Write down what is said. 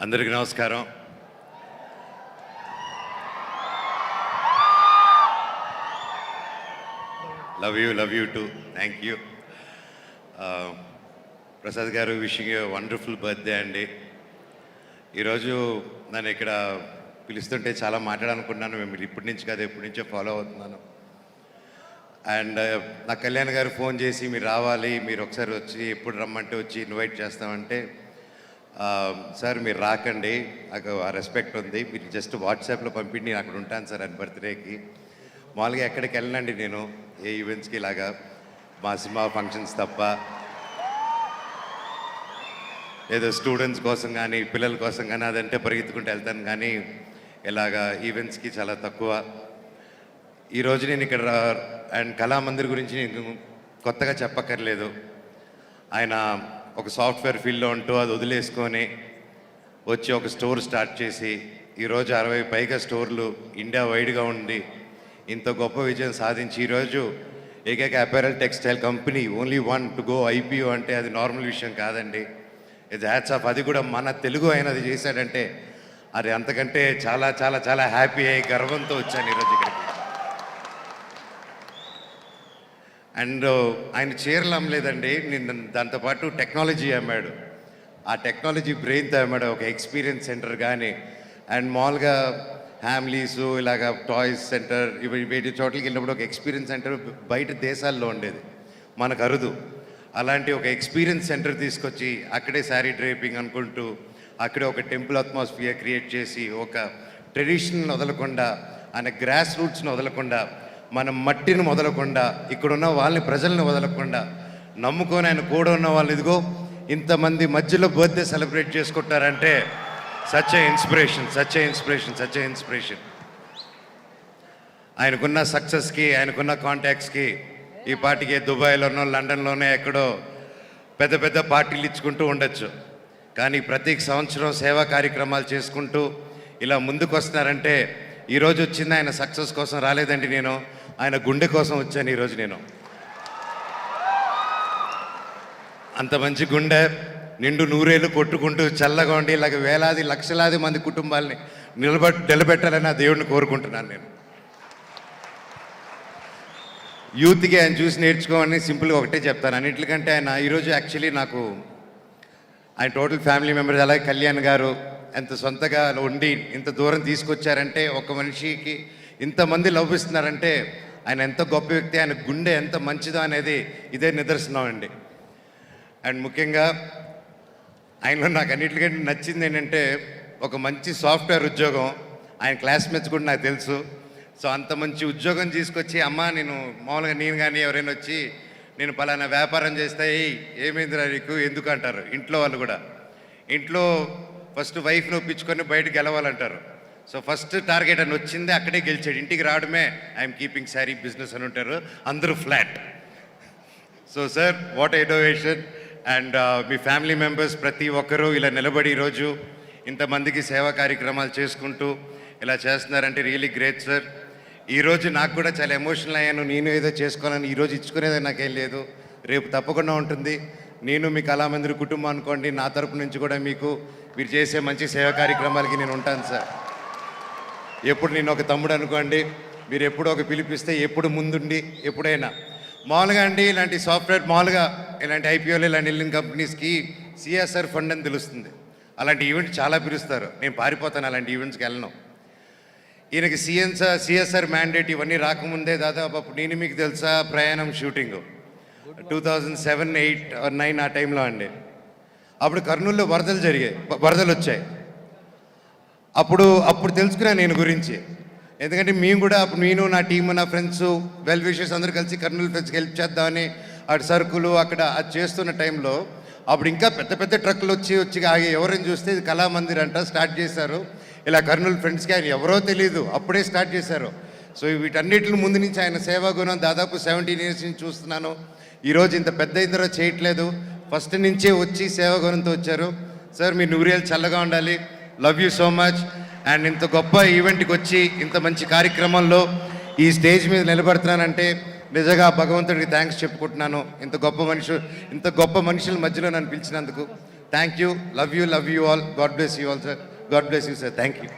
అందరికీ నమస్కారం. Love you to. Thank you. Prasad గారు, విషింగ్ యూ వండర్ఫుల్ బర్త్డే అండి. ఈరోజు నన్ను ఇక్కడ పిలుస్తుంటే చాలా మాట్లాడాలనుకున్నాను. మేము ఇప్పటి నుంచి కాదు, ఎప్పటి నుంచో ఫాలో అవుతున్నాను. అండ్ నా కళ్యాణ్ గారు ఫోన్ చేసి మీరు రావాలి, మీరు ఒకసారి వచ్చి ఎప్పుడు రమ్మంటే వచ్చి ఇన్వైట్ చేస్తామంటే, సార్ మీరు రాకండి, నాకు ఆ రెస్పెక్ట్ ఉంది, మీరు జస్ట్ వాట్సాప్లో పంపిండి నేను అక్కడ ఉంటాను సార్ అని బర్త్డేకి. మామూలుగా ఎక్కడికి వెళ్ళనండి నేను, ఏ ఈవెంట్స్కి ఇలాగా మా సినిమా ఫంక్షన్స్ తప్ప. ఏదో స్టూడెంట్స్ కోసం కానీ పిల్లల కోసం కానీ అదంటే పరిగెత్తుకుంటూ వెళ్తాను, కానీ ఇలాగా ఈవెంట్స్కి చాలా తక్కువ. ఈరోజు నేను ఇక్కడ అండ్ కళామందిర్ గురించి నేను కొత్తగా చెప్పక్కర్లేదు. ఆయన ఒక సాఫ్ట్వేర్ ఫీల్డ్లో ఉంటూ అది వదిలేసుకొని వచ్చి ఒక స్టోర్ స్టార్ట్ చేసి ఈరోజు 60 పైగా స్టోర్లు ఇండియా వైడ్గా ఉండి ఇంత గొప్ప విజయం సాధించి ఈరోజు ఏకైక apparel textile company only one to go IPO అంటే అది నార్మల్ విషయం కాదండి. ఇది హ్యాట్స్ ఆఫ్. అది కూడా మన తెలుగు అయినది చేశాడంటే అది అంతకంటే చాలా చాలా చాలా హ్యాపీ అయ్యి గర్వంతో వచ్చాను ఈరోజు ఇక్కడికి. అండ్ ఆయన చీరలు అమ్మలేదండి, నేను దాంతోపాటు టెక్నాలజీ అమ్మాడు. ఆ టెక్నాలజీ బ్రెయిన్తో అమ్మాడు. ఒక ఎక్స్పీరియన్స్ సెంటర్ కానీ అండ్ మామూలుగా ఫ్యామిలీసు ఇలాగ టాయ్స్ సెంటర్ ఇవి వేటి చోట్లకి వెళ్ళినప్పుడు ఒక ఎక్స్పీరియన్స్ సెంటర్ బయట దేశాల్లో ఉండేది, మనకు అరుదు. అలాంటి ఒక ఎక్స్పీరియన్స్ సెంటర్ తీసుకొచ్చి అక్కడే శారీ డ్రైపింగ్ అనుకుంటూ అక్కడే ఒక టెంపుల్ అట్మాస్ఫియర్ క్రియేట్ చేసి ఒక ట్రెడిషన్ వదలకుండా, ఆయన గ్రాస్ రూట్స్ని వదలకుండా, మన మట్టిని వదలకుండా, ఇక్కడున్న వాళ్ళని ప్రజల్ని వదలకుండా నమ్ముకొని ఆయన కూడా ఉన్న వాళ్ళు ఇదిగో ఇంతమంది మధ్యలో బర్త్డే సెలబ్రేట్ చేసుకుంటారంటే సచ్ ఏ ఇన్స్పిరేషన్. ఆయనకున్న సక్సెస్కి, ఆయనకున్న కాంటాక్ట్స్కి ఈ పార్టీకి దుబాయ్లోనో లండన్లోనో ఎక్కడో పెద్ద పెద్ద పార్టీలు ఇచ్చుకుంటూ ఉండొచ్చు, కానీ ప్రతి సంవత్సరం సేవా కార్యక్రమాలు చేసుకుంటూ ఇలా ముందుకు వస్తున్నారంటే ఈరోజు వచ్చింది ఆయన సక్సెస్ కోసం రాలేదండి, నేను ఆయన గుండె కోసం వచ్చాను ఈరోజు. నేను అంత మంచి గుండె నిండు నూరేళ్ళు కొట్టుకుంటూ చల్లగా ఉండి ఇలాగ వేలాది లక్షలాది మంది కుటుంబాలని నిలబెట్టాలని ఆ దేవుడిని కోరుకుంటున్నాను నేను. యూత్కి ఆయన చూసి నేర్చుకోమని సింపుల్గా ఒకటే చెప్తాను. అన్నింటికంటే ఆయన ఈరోజు యాక్చువల్లీ నాకు ఆయన టోటల్ ఫ్యామిలీ మెంబర్స్ అలాగే కళ్యాణ్ గారు ఎంత సొంతగా ఉండి ఇంత దూరం తీసుకొచ్చారంటే, ఒక మనిషికి ఇంతమంది లవ్ ఇస్తున్నారంటే ఆయన ఎంత గొప్ప వ్యక్తి, ఆయన గుండె ఎంత మంచిదో అనేది ఇదే నిదర్శనం అండి. అండ్ ముఖ్యంగా ఆయనలో నాకు అన్నిటికంటే నచ్చింది ఏంటంటే ఒక మంచి సాఫ్ట్వేర్ ఉద్యోగం. ఆయన క్లాస్మేట్స్ కూడా నాకు తెలుసు. సో అంత మంచి ఉద్యోగం తీసుకొచ్చి, అమ్మ నేను మామూలుగా నేను కానీ ఎవరైనా వచ్చి నేను పలానా వ్యాపారం చేస్తే ఏమైందిరా నీకు ఎందుకు అంటారు ఇంట్లో వాళ్ళు కూడా. ఇంట్లో ఫస్ట్ వైఫ్ని ఒప్పించుకొని బయటకు గెలవాలంటారు. సో ఫస్ట్ టార్గెట్ అని వచ్చింది, అక్కడే గెలిచాడు. ఇంటికి రావడమే ఐఎమ్ కీపింగ్ శారీ బిజినెస్ అని ఉంటారు, అందరూ flat. So sir, what innovation. And me family members ప్రతి ఒక్కరూ ఇలా నిలబడి ఈరోజు ఇంతమందికి సేవా కార్యక్రమాలు చేసుకుంటూ ఇలా చేస్తున్నారంటే రియలీ గ్రేట్ సార్. ఈరోజు నాకు కూడా చాలా ఎమోషనల్ అయ్యాను. నేను ఏదో చేసుకోవాలని, ఈరోజు ఇచ్చుకునేది నాకేం లేదు, రేపు తప్పకుండా ఉంటుంది. నేను మీ కళామందిర్ కుటుంబం అనుకోండి, నా తరపు నుంచి కూడా మీకు మీరు చేసే మంచి సేవా కార్యక్రమాలకి నేను ఉంటాను సార్. ఎప్పుడు నేను ఒక తమ్ముడు అనుకోండి, మీరు ఎప్పుడు ఒక పిలిపిస్తే ఎప్పుడు ముందుండి ఎప్పుడైనా మామూలుగా అండి ఇలాంటి సాఫ్ట్వేర్ మామూలుగా ఇలాంటి ఐపీఓలు ఇలాంటి వెళ్ళిన కంపెనీస్కి సిఎస్ఆర్ ఫండ్ అని తెలుస్తుంది. అలాంటి ఈవెంట్ చాలా పిలుస్తారు, నేను పారిపోతాను, అలాంటి ఈవెంట్స్కి వెళ్ళను. ఈయనకి సిఎస్ఆర్ మ్యాండేట్ ఇవన్నీ రాకముందే దాదాపు అప్పుడు నేను మీకు తెలుసా ప్రయాణం షూటింగ్ 2007, 8 or 9 ఆ టైంలో అండి. అప్పుడు కర్నూలులో వరదలు వచ్చాయి. అప్పుడు తెలుసుకున్నాను నేను గురించి. ఎందుకంటే మేము కూడా అప్పుడు నేను నా టీము నా ఫ్రెండ్స్ వెల్ విషర్స్ అందరూ కలిసి కర్నూలు ఫ్రెండ్స్కి హెల్ప్ చేద్దామని అటు సరుకులు అక్కడ అది చేస్తున్న టైంలో అప్పుడు ఇంకా పెద్ద పెద్ద ట్రక్కులు వచ్చి ఆగి ఎవరైనా చూస్తే ఇది కళామందిర్ అంట స్టార్ట్ చేశారు. ఇలా కర్నూలు ఫ్రెండ్స్కి ఆయన ఎవరో తెలియదు, అప్పుడే స్టార్ట్ చేశారు. సో వీటన్నిటిని ముందు నుంచి ఆయన సేవా గుణం దాదాపు 17 years నుంచి చూస్తున్నాను. ఈరోజు ఇంత పెద్ద ఇద్దరు చేయట్లేదు, ఫస్ట్ నుంచే వచ్చి సేవా గుణంతో వచ్చారు. సార్ మీ నూరేళ్ళు చల్లగా ఉండాలి. Love you so much. And ఇంత గొప్ప ఈవెంట్కి వచ్చి ఇంత మంచి కార్యక్రమంలో ఈ స్టేజ్ మీద నిలబడుతున్నానంటే నిజంగా భగవంతుడికి థ్యాంక్స్ చెప్పుకుంటున్నాను. ఇంత గొప్ప మనుషుల మధ్యలో నన్ను పిలిచినందుకు thank you, love you all, God bless you all sir, God bless you sir, thank you.